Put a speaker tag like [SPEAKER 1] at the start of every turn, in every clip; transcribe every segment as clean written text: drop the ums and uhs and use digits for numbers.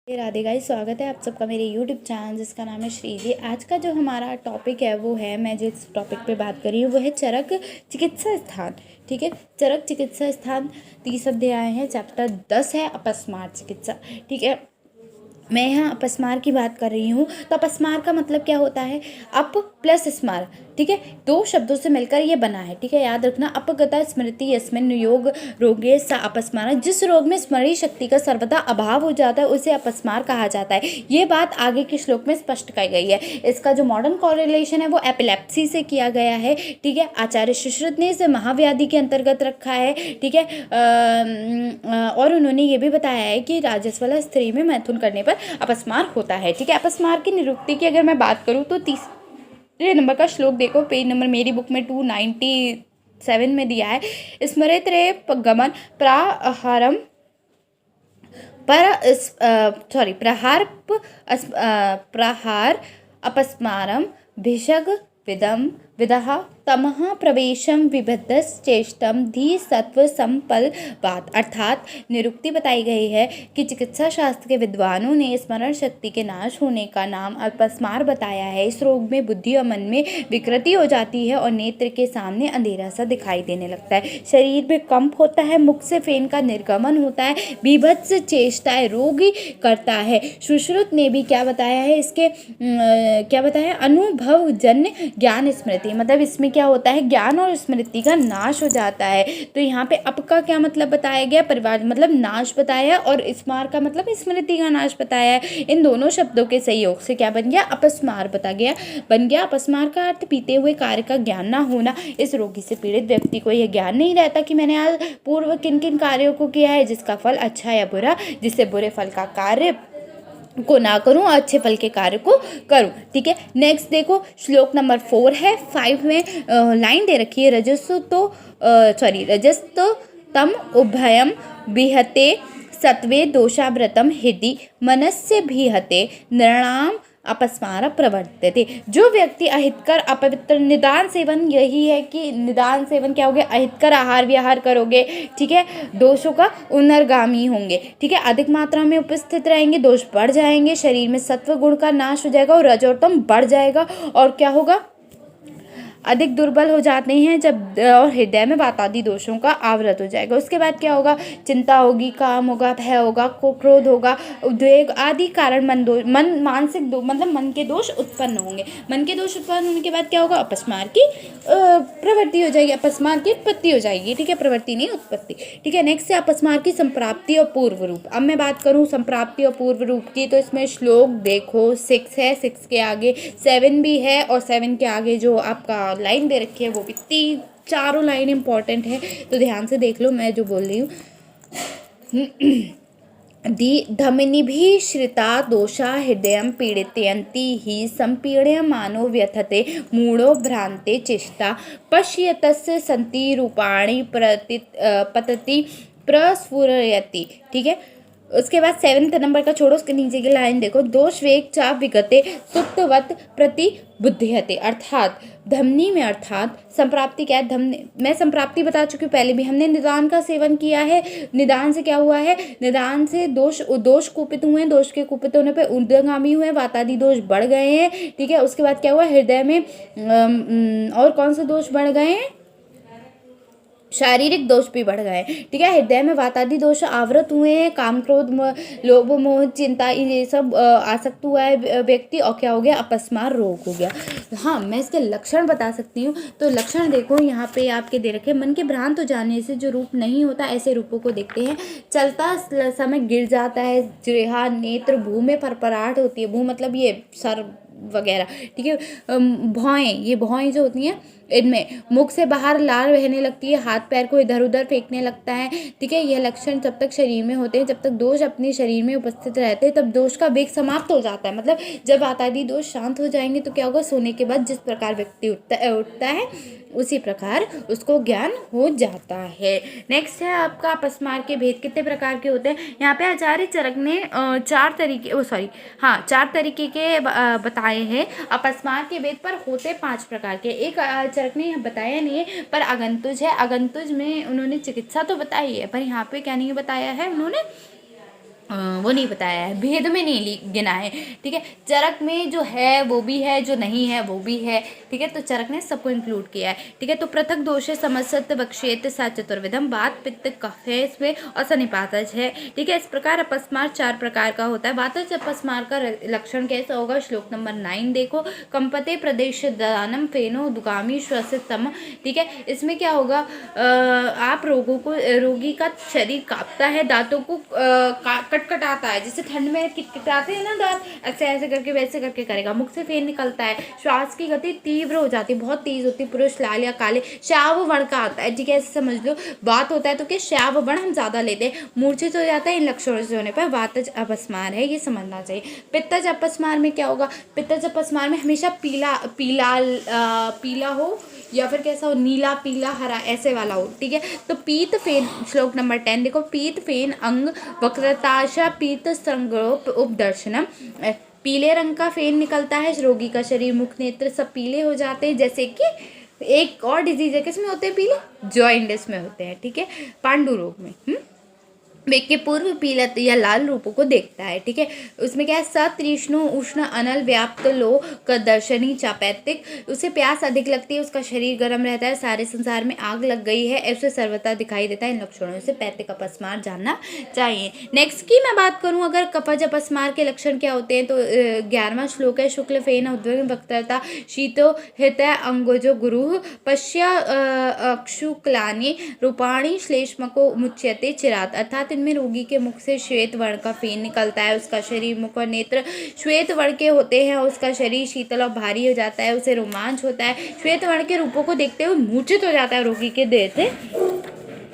[SPEAKER 1] Radhe guys, स्वागत है आप सबका मेरे यूट्यूब चैनल जिसका नाम है श्रीजी। आज का जो हमारा टॉपिक है वो है, मैं जिस टॉपिक पे बात कर रही हूँ वो है चरक चिकित्सा स्थान। ठीक है, चरक चिकित्सा स्थान 30 अध्याय है, चैप्टर 10 है अपस्मार चिकित्सा। ठीक है, मैं यहाँ अपस्मार की बात कर रही हूँ। तो अपस्मार का मतलब क्या होता है? अप प्लस स्मार। ठीक है, दो शब्दों से मिलकर ये बना है। ठीक है, याद रखना, अपगता स्मृति यस्मिन् योग रोगे सा अपस्मार। जिस रोग में स्मरण शक्ति का सर्वदा अभाव हो जाता है उसे अपस्मार कहा जाता है। ये बात आगे के श्लोक में स्पष्ट की गई है। इसका जो मॉडर्न कॉरिलेशन है वो एपिलेप्सी से किया गया है। ठीक है, आचार्य सुश्रुत ने इसे महाव्याधि के अंतर्गत रखा है। ठीक है, और उन्होंने ये भी बताया है कि राजस्वला स्त्री में मैथुन करने पर अपस्मार होता है। ठीक है, अपस्मार की निरुक्ति की अगर मैं बात करूँ तो 30 नंबर का श्लोक देखो, पेज नंबर मेरी बुक में 297 में दिया है। स्मरेत रे गमन प्राहारम प्रहार अपस्मारम भिषग विदम विदः तमः प्रवेशम विबद्धश्चेष्टम धी सत्व संपल बात। अर्थात निरुक्ति बताई गई है कि चिकित्सा शास्त्र के विद्वानों ने स्मरण शक्ति के नाश होने का नाम अपस्मार बताया है। इस रोग में बुद्धि और मन में विकृति हो जाती है और नेत्र के सामने अंधेरा सा दिखाई देने लगता है, शरीर में कंप होता है, मुख से फेन का निर्गमन होता है, बीभत्स चेष्टाएं रोगी करता है। सुश्रुत ने भी क्या बताया है, इसके क्या बताया, अनुभव जन्य ज्ञान स्मृति, मतलब इसमें क्या होता है, ज्ञान और स्मृति का नाश हो जाता है। तो यहाँ पे अप का क्या मतलब बताया गया, परिवार मतलब नाश बताया, और स्मार का मतलब स्मृति का नाश बताया है। इन दोनों शब्दों के सहयोग से क्या बन गया, अपस्मार बन गया। अपस्मार का अर्थ पीते हुए कार्य का ज्ञान ना होना। इस रोगी से पीड़ित व्यक्ति को यह ज्ञान नहीं रहता कि मैंने आज पूर्व किन किन कार्यों को किया है, जिसका फल अच्छा या बुरा, जिससे बुरे फल का कार्य को ना करूं और अच्छे फल के कार्य को करूं। ठीक है, नेक्स्ट देखो, श्लोक नंबर 4 है। 5 में लाइन दे रखी है, रजस्तो तम उभयम विहते सत्वे दोषाव्रतम हृदि मनस्य भीहते नृणाम अपस्मार प्रवर्तते। जो व्यक्ति अहितकर अपवित्र निदान सेवन, यही है कि निदान सेवन क्या हो गया, अहितकर आहार विहार करोगे, ठीक है, दोषों का उन्नरगामी होंगे। ठीक है, अधिक मात्रा में उपस्थित रहेंगे, दोष बढ़ जाएंगे, शरीर में सत्व गुण का नाश हो जाएगा और रजोतम बढ़ जाएगा, और क्या होगा, अधिक दुर्बल हो जाते हैं जब, और हृदय में वातादि दोषों का आवृत हो जाएगा। उसके बाद क्या होगा, चिंता होगी, काम होगा, भय होगा, क्रोध होगा, उद्वेग आदि कारण मानसिक मतलब मन के दोष उत्पन्न होंगे। मन के दोष उत्पन्न होने के बाद क्या होगा, अपस्मार की प्रवृत्ति हो जाएगी, अपस्मार की उत्पत्ति हो जाएगी। ठीक है, प्रवृत्ति नहीं उत्पत्ति। ठीक है, नेक्स्ट है अपस्मार की संप्राप्ति और पूर्व रूप। अब मैं बात करूँ संप्राप्ति और पूर्व रूप की, तो इसमें श्लोक देखो 6 है, 6 के आगे 7 भी है, और 7 के आगे जो आपका लाइन दे रखी है वो भी चारों लाइन इंपॉर्टेंट है, तो ध्यान से देख लो मैं जो बोल रही हूँ। धमनिभिः श्रिता दोषा हृदय पीड़यन्ति हि संपीड्यमानो व्यथते मूढ़ो भ्रान्ते चेष्टा पश्यतस्य सन्ति रूपाणि पतति प्रस्फुरयति। ठीक है, उसके बाद 7 नंबर का छोड़ो, उसके नीचे की लाइन देखो, दोष वेग चा विगते सुप्तवत प्रति बुद्धियते। अर्थात धमनी में, अर्थात संप्राप्ति क्या है, धमनी, मैं संप्राप्ति बता चुकी हूँ पहले भी, हमने निदान का सेवन किया है। निदान से क्या हुआ है, निदान से दोष कुपित हुए हैं, दोष के कुपित होने पे ऊर्ध्वगामी हुए, वातादि दोष बढ़ गए हैं। ठीक है, उसके बाद क्या हुआ, हृदय में और कौन से दोष बढ़ गए हैं, शारीरिक दोष भी बढ़ गए। ठीक है, हृदय में वातादि दोष आवृत हुए हैं, काम क्रोध लोभ मोह चिंता ये सब आसक्त हुआ है व्यक्ति, और क्या हो गया, अपस्मार रोग हो गया। हाँ, मैं इसके लक्षण बता सकती हूँ। तो लक्षण देखो यहाँ पे आपके दे रखे, मन के भ्रांत हो जाने से जो रूप नहीं होता, ऐसे रूपों को देखते हैं। चलता समय गिर जाता है, जिह्वा नेत्र, भू में फरफराहट होती है, भू मतलब ये सर वगैरह। ठीक है, भौएं, ये भौएं जो होती हैं, इनमें मुख से बाहर लार बहने लगती है, हाथ पैर को इधर उधर फेंकने लगता है। ठीक है, यह लक्षण जब तक शरीर में होते हैं, जब तक दोष अपने शरीर में उपस्थित रहते हैं, तब दोष का वेग समाप्त हो जाता है। मतलब जब आतादि दोष शांत हो जाएंगे तो क्या होगा, सोने के बाद जिस प्रकार व्यक्ति उठता है उसी प्रकार उसको ज्ञान हो जाता है। नेक्स्ट है आपका अपस्मार के भेद कितने प्रकार के होते हैं। यहाँ पे आचार्य चरक ने 4 तरीके के बताए हैं। अपस्मार के भेद पर होते 5 प्रकार के। एक चरक ने बताया नहीं है, पर अगंतुज है। अगंतुज में उन्होंने चिकित्सा तो बताई है, पर यहाँ पे क्या नहीं बताया है उन्होंने, वो नहीं बताया है, भेद में नहीं गिना है। ठीक है, चरक में जो है वो भी है, जो नहीं है वो भी है। ठीक है, तो चरक ने सबको इंक्लूड किया है। ठीक है, तो पृथक दोष है समसत वक्षेत सा चतुर्विधम, वात पित्त कफ है इसमें और सनिपातज है। ठीक है, इस प्रकार अपस्मार 4 प्रकार का होता है। वातज अपस्मार का लक्षण कैसा होगा? श्लोक नंबर 9 देखो। कंपते प्रदेश दानम फेनो दुगामी श्वसितम। ठीक है, इसमें क्या होगा? आप रोगी का शरीर कांपता है, दांतों को कटकटाता है, जैसे ठंड में किटकिटाते हैं ना दांत, ऐसे ऐसे करके वैसे करके करेगा। मुख से फेन निकलता है, श्वास की गति तीव्र हो जाती है, बहुत तेज होती है। पुरुष लाल या काले श्याव वर्ण का आता है। ठीक है, ऐसे समझ लो। बात होता है तो क्या श्याव वर्ण हम ज्यादा लेते हैं। मूर्छित हो जाता है इन लक्षणों से होने पर वातज अपस्मार है, ये समझना चाहिए। पित्तज अपस्मार में क्या होगा? पित्तज अपस्मार में हमेशा पीला पीला पीला हो या फिर कैसा हो, नीला पीला हरा ऐसे वाला हो। ठीक है, तो पीत फेन, श्लोक नंबर 10 देखो। पीत फेन अंग वक्रताशा पीत संग्रोप उपदर्शनम। पीले रंग का फेन निकलता है, रोगी का शरीर मुख नेत्र सब पीले हो जाते हैं। जैसे कि एक और डिजीज है, किसमें होते हैं पीले? जॉइंटिस में होते हैं। ठीक है, पांडु रोग में वेग के पूर्व पीला या लाल रूपों को देखता है। ठीक है, उसमें क्या है? सतृष्णु उष्ण अनल व्याप्त लो दर्शनी चापैतिक, उसे प्यास अधिक लगती है, उसका शरीर गर्म रहता है, सारे संसार में आग लग गई है, ऐसे सर्वथा दिखाई देता है। इन लक्षणों से पैतिक अपस्मार जानना चाहिए। नेक्स्ट की मैं बात करूं, अगर कफज अपस्मार के लक्षण क्या होते हैं, तो 11वां श्लोक है। शुक्ल फेन उद्वेग वक्त्रता शीतो हित अंगोजो गुरु पश्य अक्षुक्लानि रूपाणी श्लेष्मको मुच्यते चिरात। अर्थात इनमें रोगी के मुख से श्वेत वर्ण का फेन निकलता है, उसका शरीर मुख और नेत्र श्वेत वर्ण के होते हैं, उसका शरीर शीतल और भारी हो जाता है, उसे रोमांच होता है, श्वेत वर्ण के रूपों को देखते हुए मूर्छित हो जाता है, रोगी के देह से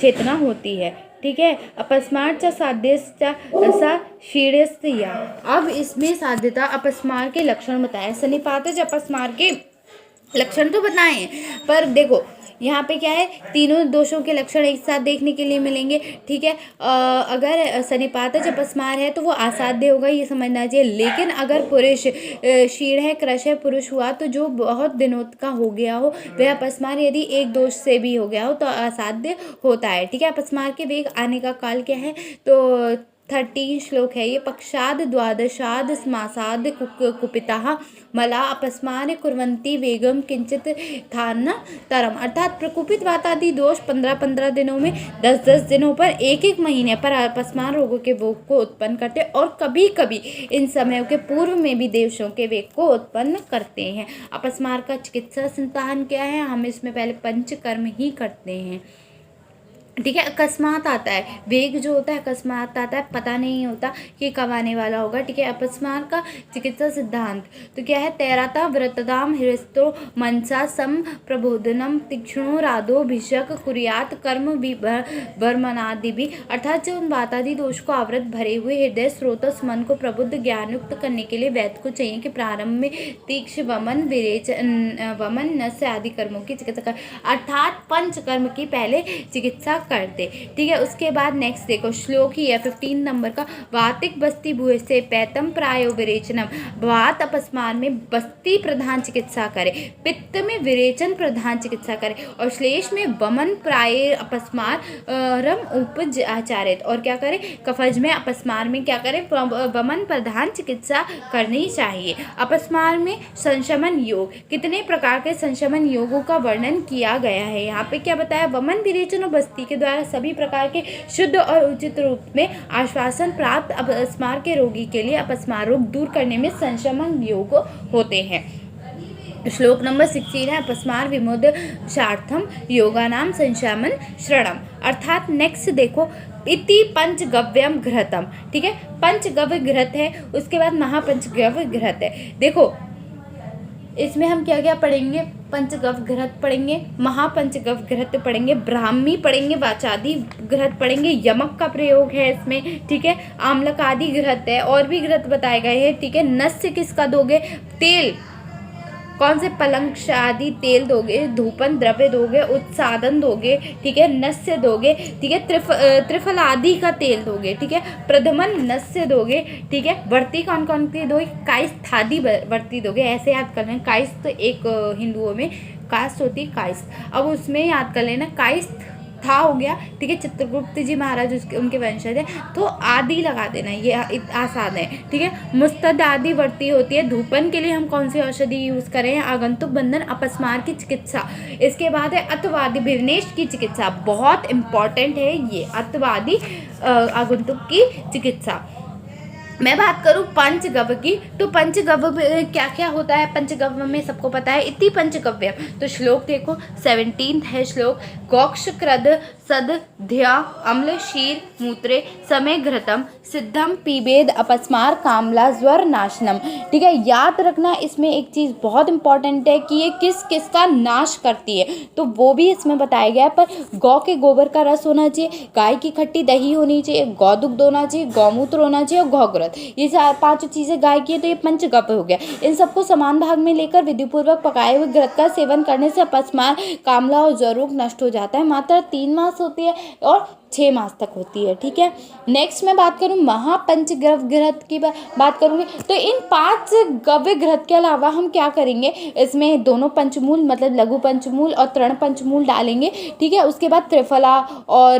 [SPEAKER 1] चेतना होती है। ठीक है, अपस्मार च साध्यस्ता शीर्षया। अब इसमें साध्यता अपस्मार के लक्षण बताए। सनिपातज अपस्मार के लक्षण तो बताए, पर देखो यहाँ पे क्या है, तीनों दोषों के लक्षण एक साथ देखने के लिए मिलेंगे। ठीक है, अगर सनिपातज अपस्मार है तो वो असाध्य होगा, ये समझना चाहिए। लेकिन अगर पुरुष शीर्ण है, क्रश है, पुरुष हुआ तो जो बहुत दिनों का हो गया हो वह अपस्मार यदि एक दोष से भी हो गया हो तो असाध्य होता है। ठीक है, अपस्मार के वेग आने का काल क्या है? तो 13 श्लोक है ये। पक्षाद द्वादशाद मासाद कुपिता मला अपस्मार कुर्वन्ति वेगम किंचित थान तरम। अर्थात प्रकुपित वातादि दोष 15-15 दिनों में, 10-10 दिनों पर, 1-1 महीने पर अपस्मार रोगों के वेग को उत्पन्न करते हैं और कभी कभी इन समयों के पूर्व में भी देवशों के वेग को उत्पन्न करते हैं। अपस्मार का चिकित्सा संस्थान क्या है? हम इसमें पहले पंचकर्म ही करते हैं। ठीक है, अकस्मात आता है वेग जो होता है, अकस्मात आता है, पता नहीं होता कि कब आने वाला होगा। ठीक है, अपस्मार का चिकित्सा सिद्धांत तो क्या है? तैराता व्रतदाम हृस्तो मनसा सम प्रबोधनम तीक्ष्णो राधो भिषक कुरियात कर्म वर्मनादि भी। अर्थात जो उन वातादि दोष को आवृत भरे हुए हृदय स्रोतस मन को प्रबुद्ध ज्ञानयुक्त करने के लिए वैद्य को चाहिए कि प्रारंभ में तीक्ष्ण वमन विरेचन वमन नस्य आदि कर्मों की चिकित्सा कर, अर्थात पंचकर्म की पहले चिकित्सा करते। ठीक है, उसके बाद नेक्स्ट देखो श्लोक ही है 15 नंबर का। वातिक बस्ती भूय से पैतम प्रायो विरेचनम। वात अपस्मार में बस्ती प्रधान चिकित्सा करे, पित्त में विरेचन प्रधान चिकित्सा करे और श्लेष में वमन प्राय अपस्मार रम उपज आचारित। और क्या करे? कफज में अपस्मार में क्या करे? वमन प्रधान चिकित्सा करनी चाहिए। अपस्मार में संशमन योग, कितने प्रकार के संशमन योगों का वर्णन किया गया है। यहाँ पे क्या बताया? वमन विरेचन और बस्ती के द्वारा सभी प्रकार के शुद्ध और उचित रूप में आश्वासन प्राप्त अपस्मार के रोगी के लिए अपस्मार रोग दूर करने में संशमन योग होते हैं। श्लोक नंबर 16 है। अपस्मार विमोक्षार्थम योगानाम संशमन श्रणम। अर्थात नेक्स्ट देखो इति पंचगव्यम घृतम। ठीक है, पंचगव्य घृत है, उसके बाद महापंचगव्य घृत है। देखो इसमें हम क्या क्या पढ़ेंगे? पंचगव्य घृत पढ़ेंगे, महापंचगव्य घृत पढ़ेंगे, ब्राह्मी पढ़ेंगे, वाचादि घृत पढ़ेंगे, यमक का प्रयोग है इसमें। ठीक है, आम्लक आदि घृत है, और भी घृत बताए गए हैं। ठीक है, नस्य किसका दोगे? तेल, कौन से? पलंग आदि तेल दोगे, धूपन द्रव्य दोगे, उत्सादन दोगे। ठीक है, नस्य दोगे। ठीक है, त्रिफल आदि का तेल दोगे। ठीक है, प्रधमन नस्य दोगे। ठीक है, वर्ती कौन कौन सी दोगे? कायस्थ आदि वर्ती दोगे। ऐसे याद कर लेना, कायस्थ एक हिंदुओं में कास्ट होती है कायस्थ, अब उसमें याद कर लेना कायस्थ था हो गया, ठीक है, चित्रगुप्त जी महाराज उसके उनके वंशज है, तो आदि लगा देना, ये आसान है, ठीक है। मुस्तद आदि बढ़ती होती है। धूपन के लिए हम कौन सी औषधि यूज करें? आगंतुक बंधन अपस्मार की चिकित्सा। इसके बाद है अतवादी विवनेश की चिकित्सा, बहुत इंपॉर्टेंट है ये अतवादी आगंतुक की चिकित्सा। मैं बात करूं पंचगव्य की, तो पंचगव्य में क्या क्या होता है? पंचगव्य में सबको पता है इति पंचगव्य। तो श्लोक देखो, 17 है श्लोक। गोक्ष क्रद सद ध्या अम्ल शीर मूत्रे समय घृतम सिद्धम पीबेद अपस्मार कामला ज्वर नाशनम। ठीक है, याद रखना इसमें एक चीज़ बहुत इंपॉर्टेंट है कि ये किस किस का नाश करती है, तो वो भी इसमें बताया गया है। पर गौ के गोबर का रस होना चाहिए, गाय की खट्टी दही होनी चाहिए, गौदुग्ध होना चाहिए, गौमूत्र होना चाहिए और गौग्रत, ये चार पांच चीज़ें गाय की है, तो ये पंचगव्य हो गया। इन सबको समान भाग में लेकर विधिपूर्वक पकाए हुए घृत का सेवन करने से अपस्मार कामला और ज्वर रोग नष्ट हो जाता है। मात्रा 3 मास होती है और 6 मास तक होती है। ठीक है, नेक्स्ट मैं बात करूँ महापंचगव्य घृत की बात करूँगी, तो इन 5 गव्य घृत के अलावा हम क्या करेंगे, इसमें दोनों पंचमूल मतलब लघु पंचमूल और तृण पंचमूल डालेंगे। ठीक है, उसके बाद त्रिफला और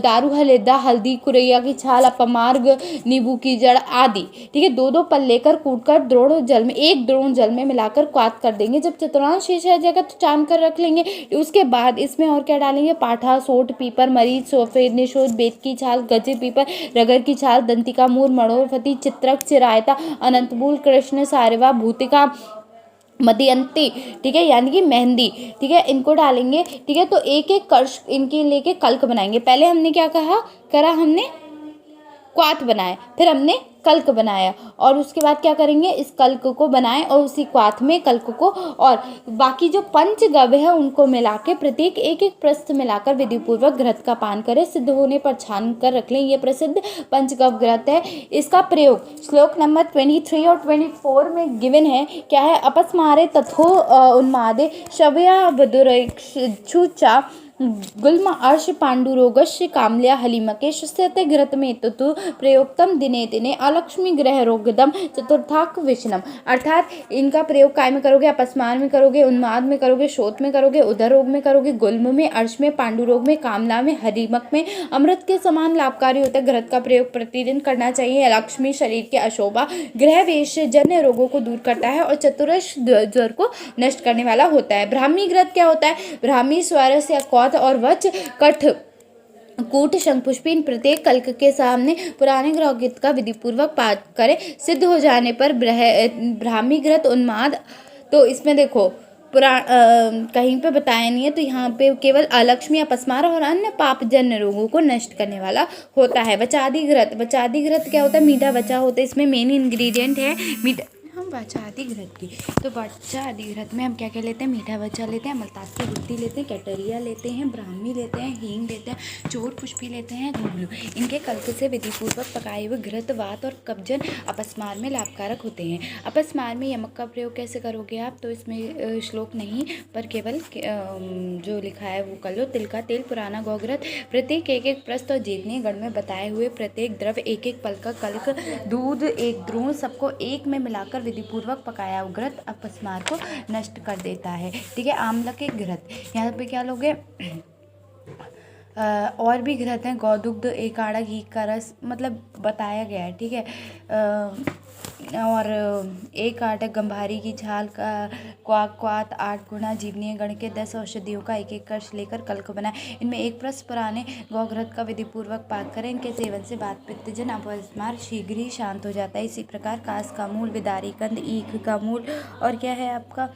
[SPEAKER 1] दारू हलेदा, हल्दी, कुरैया की छाल, अपमार्ग, नींबू की जड़ आदि। ठीक है, 2-2 पल लेकर कूटकर द्रोण जल में, एक द्रोण जल में मिलाकर क्वाथ कर देंगे। जब चतुर्थांश शेष रह जाएगा तो छान कर रख लेंगे। उसके बाद इसमें और क्या डालेंगे, पाठा, सोठ, पीपर, मरीच, सफेद निशोध, बेत की छाल, गजे, पीपर, रगर की छाल, दंतिका, मूर, मणोरफती, चित्रक, चिरायता, अनंतमूल, कृष्ण, सारिवा, भूतिका, मध्यंती, ठीक है, यानी कि मेहंदी। ठीक है, इनको डालेंगे। ठीक है, तो एक एक कर्ष इनके लेके कल्क बनाएंगे। पहले हमने क्या करा हमने क्वाथ बनाए, फिर हमने कल्क बनाया, और उसके बाद क्या करेंगे, इस कल्क को बनाएं और उसी क्वाथ में कल्क को और बाकी जो पंचगव्य है उनको मिला के प्रत्येक एक एक प्रस्थ मिलाकर विधिपूर्वक घृत का पान करें। सिद्ध होने पर छान कर रख लें। ये प्रसिद्ध पंचगव्य घृत है। इसका प्रयोग श्लोक नंबर 23 और 24 में गिवन है। क्या है, अपस्मारे तथो उन्मादे शव्या वधुरक्षुचा गुल्म अर्श पांडुरोगस्य कामल्या हलिमकेश सत्य घृत में तु प्रयोक्तम दिने दिने अलक्ष्मी ग्रह रोगदम चतुर्थाक विषनम। अर्थात इनका प्रयोग काय में करोगे, अपस्मार में करोगे, उन्माद में करोगे, शोथ में करोगे, उदर रोग में करोगे, गुल्म में, अर्श में, पांडु रोग में, कामला में, हरिमक में। अमृत के समान लाभकारी होता है। घृत का प्रयोग प्रतिदिन करना चाहिए। लक्ष्मी शरीर के अशोभा ग्रह वेश जन्य रोगों को दूर करता है और चतुरश ज्वर को नष्ट करने वाला होता है। ब्राह्मी घृत क्या होता है, ब्राह्मी स्वरस या और वच कठ कूट शंखपुष्पिन प्रत्येक कल्क के सामने पुराने ग्रहोगित का विधिपूर्वक पाठ करें। सिद्ध हो जाने पर ब्राह्मी घृत उन्माद, तो इसमें देखो कहीं पे बताया नहीं है, तो यहाँ पे केवल अलक्ष्मी, अपस्मार और अन्य पापजन्य रोगों को नष्ट करने वाला होता है। वचादी घृत, वचादी घृत क्या होता है, मीठा वचा होता है। इसमें मेन इंग्रेडिएंट है मीठा। हम वचादी घृत की, तो वचादी घृत में हम क्या क्या लेते हैं, मीठा वचा लेते हैं, मलतास की गुत्ती लेते हैं, कैटरिया लेते हैं, ब्राह्मी लेते हैं, हींग लेते हैं, चोर पुष्पी लेते हैं, घुंघलू। इनके कल्क से विधिपूर्वक पकाए हुए घृत वात और कब्जन अपस्मार में लाभकारक होते हैं। अपस्मार में यमक का प्रयोग कैसे करोगे आप, तो इसमें श्लोक नहीं पर केवल जो लिखा है वो कर लो। तिल का तेल, पुराना गौघृत, प्रत्येक एक एक प्रस्थ और जीतने गण में बताए हुए प्रत्येक द्रव्य, एक एक पल का कल्क, दूध, एक द्रोण, सबको एक में मिलाकर विधिपूर्वक पकाया हुआ घृत अपस्मार को नष्ट कर देता है। ठीक है, आंवला के घृत, यहाँ पे क्या लोगे, और भी घृत हैं, गौदुग्ध, एक आड़ा घी का रस, मतलब बताया गया है। ठीक है, और एक आटा गंभारी की छाल का क्वाथ 8 गुना जीवनीय गण के 10 औषधियों का एक एक कर्ष लेकर कल्क बनाए। इनमें एक प्रस्थ पुराने गौघृत का विधिपूर्वक पाक करें। इनके सेवन से वात पित्तजन अपस्मार शीघ्र ही शांत हो जाता है। इसी प्रकार कास का मूल, विदारी कंद, ईख का मूल और क्या है आपका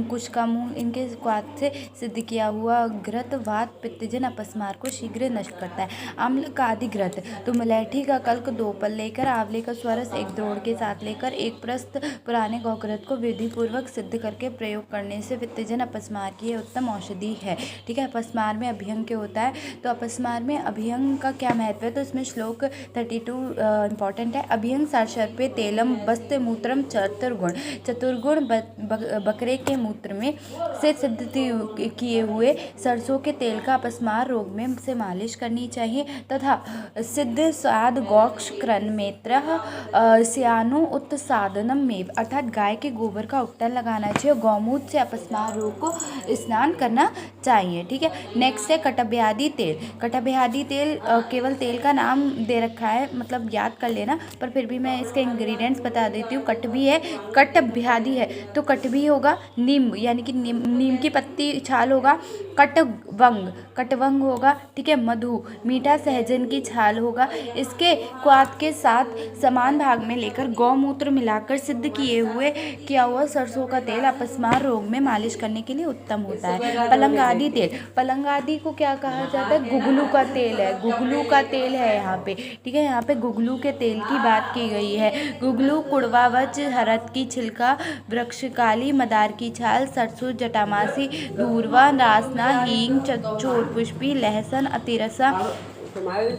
[SPEAKER 1] कुश का मूल, इनके क्वाथ से सिद्ध किया हुआ घृत वात पित्तजन अपस्मार को शीघ्र नष्ट करता है। अम्ल का आदि घृत, तो मलैठी का कल्क 2 पल लेकर, आंवले का स्वरस 1 द्रोण के साथ लेकर, एक प्रस्थ पुराने गौघृत को विधिपूर्वक सिद्ध करके प्रयोग करने से पित्तजन अपस्मार की उत्तम औषधि है। ठीक है, अपस्मार में अभियंग क्या होता है, तो अपस्मार में अभियंग का क्या महत्व है, तो इसमें श्लोक 32 इंपॉर्टेंट है। अभियंग सर्षर्पे तेलम बस्ते मूत्रम चतुर्गुण बकरे के मूत्र में से सिद्ध किए हुए सरसों के तेल का अपस्मार रोग में से मालिश करनी चाहिए तथा सिद्ध स्वाद गौक्ष क्रन मेत्र स्यानो उत्सादनम में, अर्थात गाय के गोबर का उपटन लगाना चाहिए और गौमूत्र से अपस्मार रोग को स्नान करना चाहिए। ठीक है, नेक्स्ट है कटव्याधि तेल। कटव्याधि तेल केवल तेल का नाम दे रखा है, मतलब याद कर लेना, पर फिर भी मैं इसके इंग्रेडिएंट्स बता देती हूँ। कट भी है, कटव्याधि है तो कट भी होगा, नीम यानी कि नीम की पत्ती छाल होगा, कटवंग होगा। ठीक है, मधु मीठा सहजन की छाल होगा। इसके क्वाथ के साथ समान भाग में लेकर गौमूत्र मिलाकर सिद्ध किया हुआ सरसों का तेल अपस्मार रोग में मालिश करने के लिए उत्तम होता है। पलंगादी तेल, पलंगादी को क्या कहा जाता है? गुगलू का तेल है, गुगलू का तेल है यहाँ पे। ठीक है, यहाँ पे गुगलू के तेल की बात की गई है। गुगलू, कुड़वावच, हरद की छिलका, वृक्षकाली, मदार की छाल, सरसों, जटामासी, दूर्वा, रासना, हींग, चोरपुष्पी, लहसुन, अतिरसा,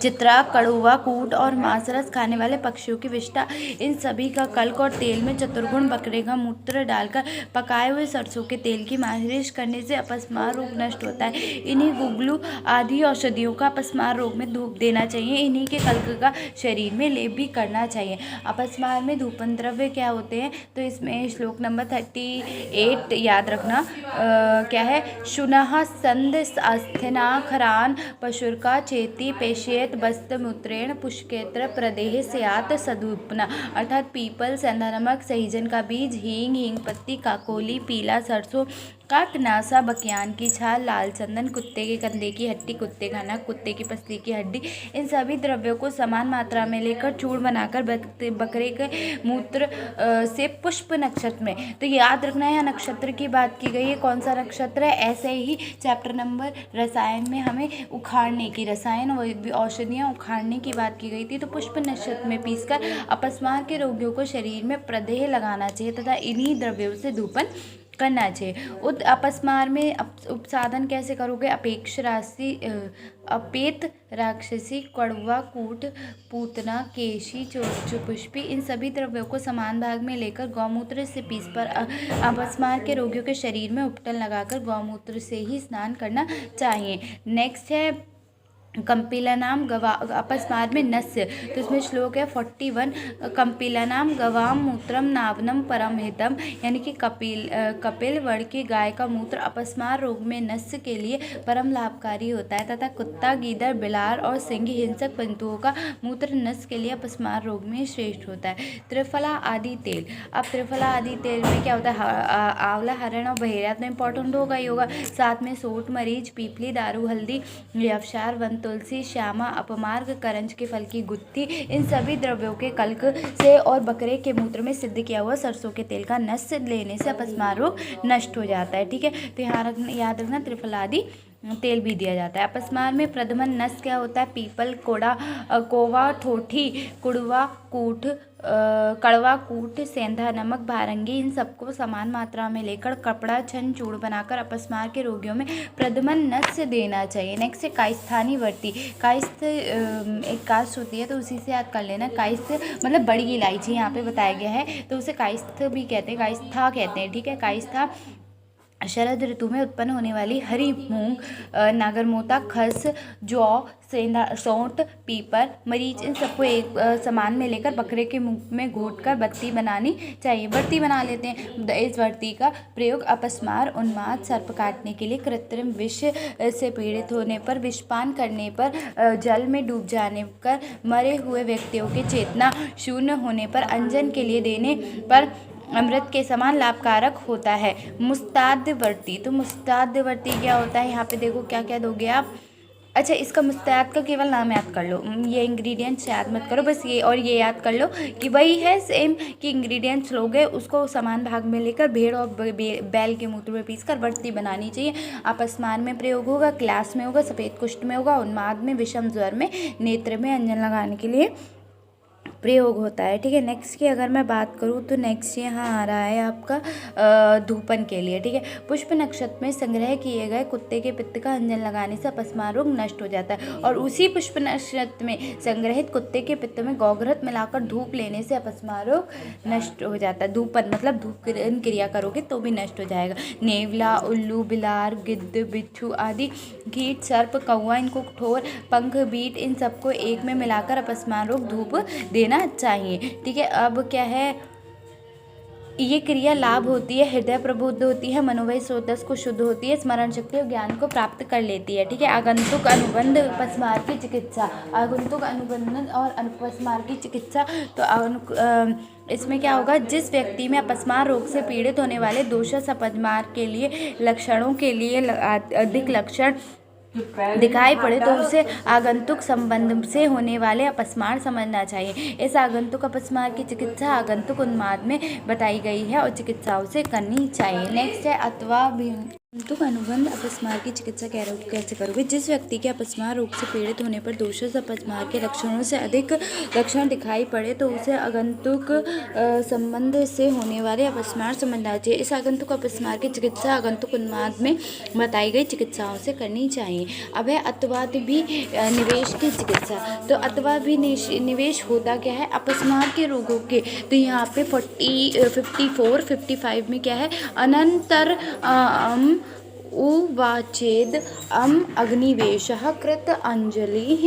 [SPEAKER 1] चित्रा, कड़ुआ, कूट और मांसरस खाने वाले पक्षियों की विष्ठा, इन सभी का कल्क और तेल में चतुर्गुण बकरे का मूत्र डालकर पकाए हुए सरसों के तेल की मालिश करने से अपस्मार रोग नष्ट होता है। इन्हीं गुगलू आदि औषधियों का अपस्मार रोग में धूप देना चाहिए। इन्हीं के कल्क का शरीर में लेप भी करना चाहिए। अपस्मार में धूपन द्रव्य क्या होते हैं? तो इसमें श्लोक नंबर 38 याद रखना। क्या है? शुनः संद आस्थिना खरान पशुर्का चेती पेशेत बस्त मूत्रेण पुष्केत्र प्रदेह स्यात् सदुपना, अर्थात पीपल, सेंधा नमक, सहीजन का बीज, हींग पत्ती, काकोली, पीला सरसों, काकनासा, बकियान की छाल, लाल चंदन, कुत्ते के कंधे की हड्डी, कुत्ते का नख, कुत्ते की पसली की हड्डी, इन सभी द्रव्यों को समान मात्रा में लेकर चूर्ण बनाकर बकरे के मूत्र से पुष्प नक्षत्र में, तो याद रखना है नक्षत्र की बात की गई है, कौन सा नक्षत्र है। ऐसे ही चैप्टर नंबर रसायन में हमें उखाड़ने की, रसायन औषधियाँ उखाड़ने की बात की गई थी, तो पुष्प नक्षत्र में पीसकर अपस्मार के रोगियों को शरीर में प्रदेह लगाना चाहिए तथा इन्हीं द्रव्यों से धूपन करना चाहिए। अपस्मार में उपसाधन कैसे करोगे? अपेत राक्षसी, कड़वा, कूट, पूतना, केशी, चोरपुष्पी, इन सभी द्रव्यों को समान भाग में लेकर गौमूत्र से पीस पर अपस्मार के रोगियों के शरीर में उपटन लगाकर गौमूत्र से ही स्नान करना चाहिए। नेक्स्ट है कंपिलानाम अपस्मार में नस्य, तो इसमें श्लोक है 41। कंपिलानाम गवाम मूत्रम नावनम परम हितम, यानी कि कपिल वर्ण की गाय का मूत्र अपस्मार रोग में नस्य के लिए परम लाभकारी होता है तथा कुत्ता, गीदड़, बिलार और सिंह हिंसक जंतुओं का मूत्र नस्य के लिए अपस्मार रोग में श्रेष्ठ होता है। त्रिफला आदि तेल, अब त्रिफला आदि तेल में क्या होता है? आंवला, हरण और बहेरा तो इंपॉर्टेंट होगा ही होगा, साथ में सोट, मरीच, पीपली, दारू, हल्दी, यवशार, वन, तुलसी, श्यामा, अपमार्ग, करंज के फल की गुत्थी, इन सभी द्रव्यों के कल्क से और बकरे के मूत्र में सिद्ध किया हुआ सरसों के तेल का नस लेने से अपस्मार रोग नष्ट हो जाता है। ठीक है, तो यहाँ याद रखना त्रिफलादि तेल भी दिया जाता है। अपस्मार में प्रथमन नस क्या होता है? पीपल, कोवा, ठोठी, कुड़वा, कूट, कड़वा, कूट, सेंधा नमक, भारंगी, इन सबको समान मात्रा में लेकर कपड़ा छन चूर्ण बनाकर अपस्मार के रोगियों में प्रथमन नस देना चाहिए। नेक्स्ट है कायस्थानी वर्ती। कायस्थ एक कास्ट होती है तो उसी से याद कर लेना। कायस्थ मतलब बड़ी इलायची यहाँ पे बताया गया है, तो उसे कायस्थ भी कहते हैं, कायस्था कहते हैं। ठीक है, कायस्था शरद ऋतु में उत्पन्न होने वाली हरी मूंग, नागरमोता, खस, जौ, सौंठ, पीपर, मरीच, इन सबको एक समान में लेकर बकरे के मुंह में घोटकर बत्ती बनानी चाहिए। बत्ती बना लेते हैं। इस बत्ती का प्रयोग अपस्मार, उन्माद, सर्प काटने के लिए, कृत्रिम विष से पीड़ित होने पर, विषपान करने पर, जल में डूब जाने पर, मरे हुए व्यक्तियों के चेतना शून्य होने पर, अंजन के लिए देने पर अमृत के समान लाभकारक होता है। मुस्तादवर्ती, तो मुस्तादवर्ती क्या होता है? यहाँ पे देखो क्या क्या दोगे आप। अच्छा, इसका मुस्तैद का केवल नाम याद कर लो, ये इंग्रेडिएंट्स याद मत करो, बस ये और ये याद कर लो कि वही है सेम कि इंग्रेडिएंट्स लोगे, उसको समान भाग में लेकर भेड़ और बैल के मूत्र में पीसकर बर्ती बनानी चाहिए। अपस्मार में प्रयोग होगा, क्लास में होगा, सफ़ेद कुष्ठ में होगा, उन्माद में, विषम ज्वर में, नेत्र में अंजन लगाने के लिए प्रयोग होता है। ठीक है, नेक्स्ट की अगर मैं बात करूँ तो नेक्स्ट यहाँ आ रहा है आपका धूपन के लिए। ठीक है, पुष्प नक्षत्र में संग्रह किए गए कुत्ते के पित्त का अंजन लगाने से अपस्मार रोग नष्ट हो जाता है, और उसी पुष्प नक्षत्र में संग्रहित कुत्ते के पित्त में गौघृत मिलाकर धूप लेने से अपस्मार रोग नष्ट हो जाता है। धूपन मतलब धूप क्रिया करोगे तो भी नष्ट हो जाएगा। नेवला, उल्लू, बिलार, गिद्ध, बिच्छू आदि कीट, सर्प, कौवा, इनको ठोर, पंख, बीट, इन सबको एक में मिलाकर अपस्मार रोग धूप देना लेना चाहिए। ठीक है, अब क्या है, ये क्रिया लाभ होती है, हृदय प्रबुद्ध होती है, मनोवय स्रोतस को शुद्ध होती है, स्मरण शक्ति और ज्ञान को प्राप्त कर लेती है। ठीक है, आगंतुक अनुबंध अपस्मार की चिकित्सा। आगंतुक अनुबंध और अपस्मार की चिकित्सा। तो इसमें क्या होगा, जिस व्यक्ति में अपस्मार रोग से पीड़ित होने वाले दोषरस अपस्मार के लिए लक्षणों के लिए अधिक लक्षण दिखाई पड़े तो उसे आगंतुक संबंध से होने वाले अपस्मार समझना चाहिए। इस आगंतुक अपस्मार की चिकित्सा आगंतुक उन्माद में बताई गई है और चिकित्साओं से करनी चाहिए। नेक्स्ट है अथवा आगंतुक अनुबंध अपस्मार की चिकित्सा कैसे करोगे। जिस व्यक्ति के अपस्मार रोग से पीड़ित होने पर दोषरस अपस्मार के लक्षणों से अधिक लक्षण दिखाई पड़े तो उसे आगंतुक संबंध से होने वाले अपस्मार समझना चाहिए। इस आगंतुक अपस्मार की चिकित्सा आगंतुक उन्माद में बताई गई चिकित्साओं से करनी चाहिए। अब है अतवाद भी निवेश की चिकित्सा। तो अतवाद भी निवेश होता क्या है, अपस्मार के रोगों के। तो यहाँ पे 54, 55 में क्या है, अनंतर उवाचेद अग्निवेशः कृत अंजलिः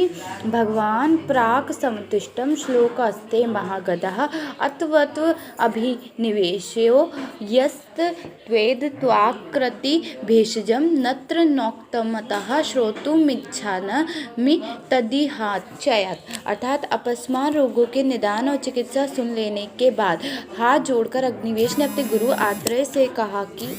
[SPEAKER 1] भगवान प्राक् समुत्तिष्ठं श्लोकस्ते महागदः अतवत् अभिनिवेशो यस्त्वेद त्वाकृति भेषजं नत्र नोक्तमतः श्रोतुमिच्छामि तदिहाचयत्। अर्थात अपस्मार रोगों के निदान और चिकित्सा सुन लेने के बाद हाथ जोड़कर अग्निवेश ने अपने गुरु आत्रेय से कहा कि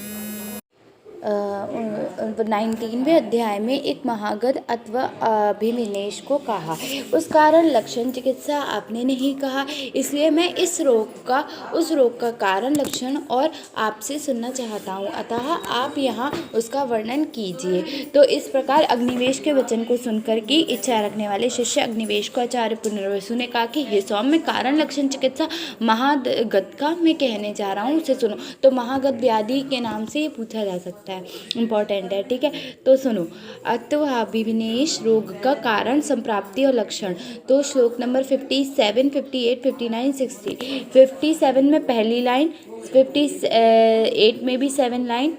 [SPEAKER 1] 19वें अध्याय में एक महागद अथवा अभिनिवेश को कहा। उस कारण लक्षण चिकित्सा आपने नहीं कहा, इसलिए मैं उस रोग का कारण लक्षण और आपसे सुनना चाहता हूँ, अतः आप यहाँ उसका वर्णन कीजिए। तो इस प्रकार अग्निवेश के वचन को सुनकर की इच्छा रखने वाले शिष्य अग्निवेश को आचार्य पुनर्वसु ने कहा कि हे सौम्य, कारण लक्षण चिकित्सा महागद का मैं कहने जा रहा हूँ, उसे सुनो। तो महागद व्याधि के नाम से ये पूछा जा सकता है, इम्पॉर्टेंट है। ठीक है, तो सुनो, अतवाभिनिवेश रोग का कारण, संप्राप्ति और लक्षण। तो श्लोक नंबर 57, 58, 59, 60। 57 में पहली लाइन, 58 में भी 7 लाइन,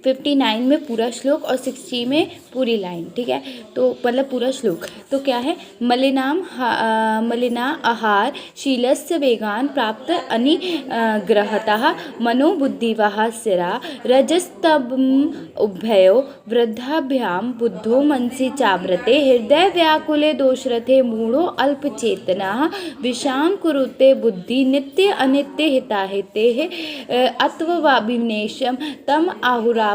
[SPEAKER 1] 59 में पूरा श्लोक और 60 में पूरी लाइन। ठीक है, तो मतलब पूरा श्लोक। तो क्या है, मलिना आहार शीलस्य वेगान प्राप्त अनिग्रहतः मनोबुद्धिवः सिरा रजस्तम उभयो वृद्धाभ्यां बुद्धो मनसि चाव्रते हृदय व्याकुले दोषरथे मूढ़ो अल्पचेतनः विषाम कुरुते बुद्धि नित्य अनित्य हिताहिते अत्वाभिनिवेशम तम आहुराप्यात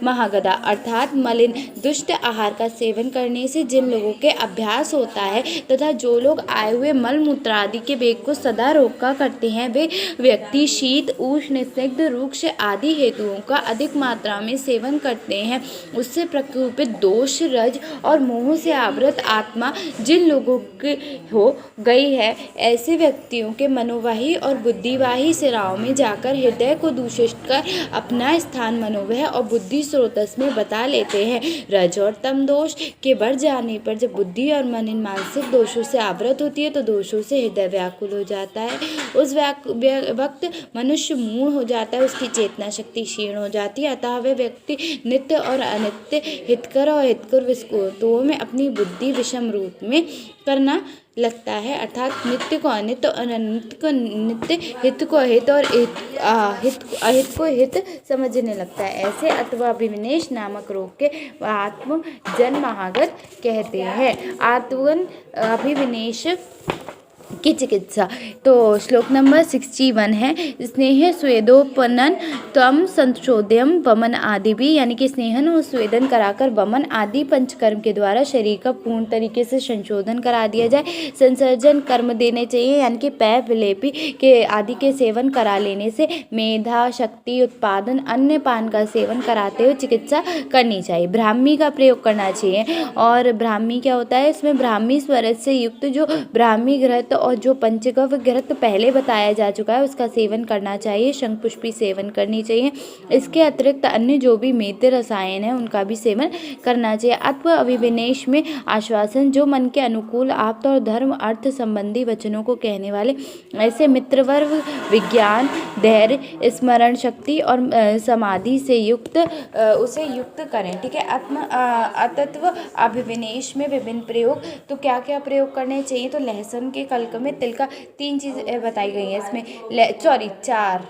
[SPEAKER 1] महागदा। अर्थात मलिन दुष्ट आहार का सेवन करने से जिन लोगों के अभ्यास होता है तथा जो लोग आए हुए मल मूत्र आदि के वेग को सदा रोका करते हैं, वे व्यक्ति शीत, उष्ण, स्निग्ध, रुक्ष आदि हेतुओं का अधिक मात्रा में सेवन करते हैं, उससे प्रकोपित दोष, रज और मोह से आवृत आत्मा जिन लोगों की हो गई है, ऐसे व्यक्तियों के मनोवाही और बुद्धिवाही सिराओं में जाकर हृदय को दूषित कर अपना स्थान मनोवह और बुद्धि स्रोतस में बता लेते हैं। रज और तम दोष के बढ़ जाने पर जब बुद्धि और मन इन मानसिक दोषों से आवृत होती है तो दोषों से हृदय व्याकुल हो जाता है। उस वक्त मनुष्य मूढ़ हो जाता है, उसकी चेतना शक्ति क्षीण हो जाती है, अतः वह व्यक्ति नित्य और अनित्य, हितकर और हितकर विस्कोतों में अपनी बुद्धि विषम रूप में करना लगता है। अर्थात नित्य को अनित्य और अनित्य को नित्य, हित को अहित और अहित को हित समझने लगता है। ऐसे अथवाभिनिवेश नामक रोग के आत्मजन महागत कहते हैं। आत्मजन अभिनिवेश की चिकित्सा। तो श्लोक नंबर 61 है, स्नेह स्वेदोपनन तम संशोध्यम वमन आदि भी, यानी कि स्नेहन और स्वेदन कराकर वमन आदि पंचकर्म के द्वारा शरीर का पूर्ण तरीके से संशोधन करा दिया जाए। संसर्जन कर्म देने चाहिए, यानी कि पै विलेपी के आदि के सेवन करा लेने से मेधा शक्ति उत्पादन अन्य पान का सेवन कराते हुए चिकित्सा करनी चाहिए। ब्राह्मी का प्रयोग करना चाहिए। और ब्राह्मी क्या होता है, इसमें ब्राह्मी स्वरज से युक्त जो ब्राह्मी घृत और जो पंचगव्य घृत पहले बताया जा चुका है उसका सेवन करना चाहिए। शंखपुष्पी सेवन करनी चाहिए। इसके अतिरिक्त अन्य जो भी मेद्य रसायन है उनका भी सेवन करना चाहिए। अत्व अभिविनेश में आश्वासन, जो मन के अनुकूल आप्त और धर्म अर्थ संबंधी वचनों को कहने वाले ऐसे मित्रवर्ग विज्ञान, धैर्य, स्मरण शक्ति और समाधि से युक्त उसे युक्त करें। ठीक है। अतत्व अभिविनेश में विभिन्न प्रयोग, तो क्या क्या प्रयोग करने चाहिए? तो लहसुन के कल्क में तिल का, 3 चीज़ें बताई गई हैं इसमें, सॉरी 4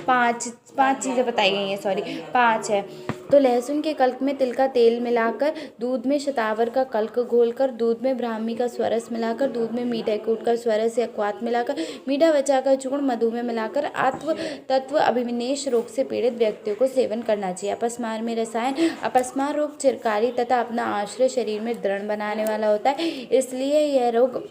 [SPEAKER 1] 5 चीज़ें बताई गई हैं, सॉरी 5 है। तो लहसुन के कल्क में तिल का तेल मिलाकर, दूध में शतावर का कल्क घोलकर, दूध में ब्राह्मी का स्वरस मिलाकर, दूध में मीठा कूट कर स्वरस या क्वाथ मिलाकर, मीठा बचाकर चूर्ण मधु में मिलाकर आत्व तत्व अभिविनेश रोग से पीड़ित व्यक्तियों को सेवन करना चाहिए। अपस्मार में रसायन, अपस्मार रोग चिरकारी तथा अपना आश्रय शरीर में दृढ़ बनाने वाला होता है, इसलिए यह रोग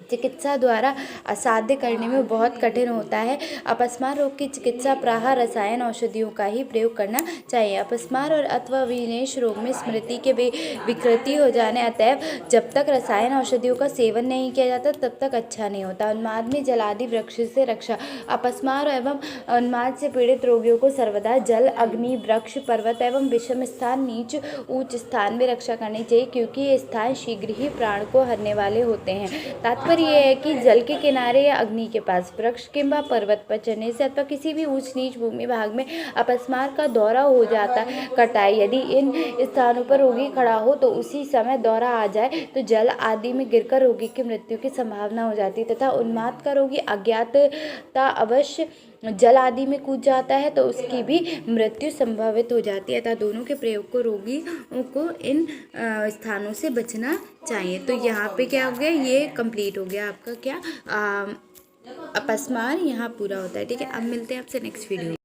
[SPEAKER 1] चिकित्सा द्वारा असाध्य करने में बहुत कठिन होता है। अपस्मार रोग की चिकित्सा प्रायः रसायन औषधियों का ही प्रयोग करना चाहिए। अपस्मार और अथवा विनेश रोग में स्मृति के विकृति हो जाने, अतएव जब तक रसायन औषधियों का सेवन नहीं किया जाता तब तक अच्छा नहीं होता। उन्माद में जलादि वृक्ष से रक्षा, अपस्मार एवं उन्माद से पीड़ित रोगियों को सर्वदा जल, अग्नि, वृक्ष, पर्वत एवं विषम स्थान, नीच ऊंच स्थान में रक्षा करनी चाहिए, क्योंकि ये स्थान शीघ्र ही प्राण को हरने वाले होते हैं। तात्पर्य यह है कि जल के किनारे या अग्नि के पास, वृक्ष किंबा पर्वत पर चढ़ने से अथवा किसी भी ऊंच नीच भूमि भाग में अपस्मार का दौरा हो करता है। यदि इन स्थानों पर रोगी खड़ा हो तो उसी समय दौरा आ जाए तो जल आदि में गिरकर रोगी की मृत्यु की संभावना हो जाती है, तथा उन्माद का रोगी अज्ञातता अवश्य जल आदि में कूद जाता है तो उसकी भी मृत्यु संभावित हो जाती है। अतः दोनों के प्रयोग को रोगियों को इन स्थानों से बचना चाहिए। तो यहाँ पे क्या हो गया, ये कंप्लीट हो गया आपका क्या अपस्मार, यहाँ पूरा होता है। ठीक है। अब मिलते हैं आपसे नेक्स्ट वीडियो।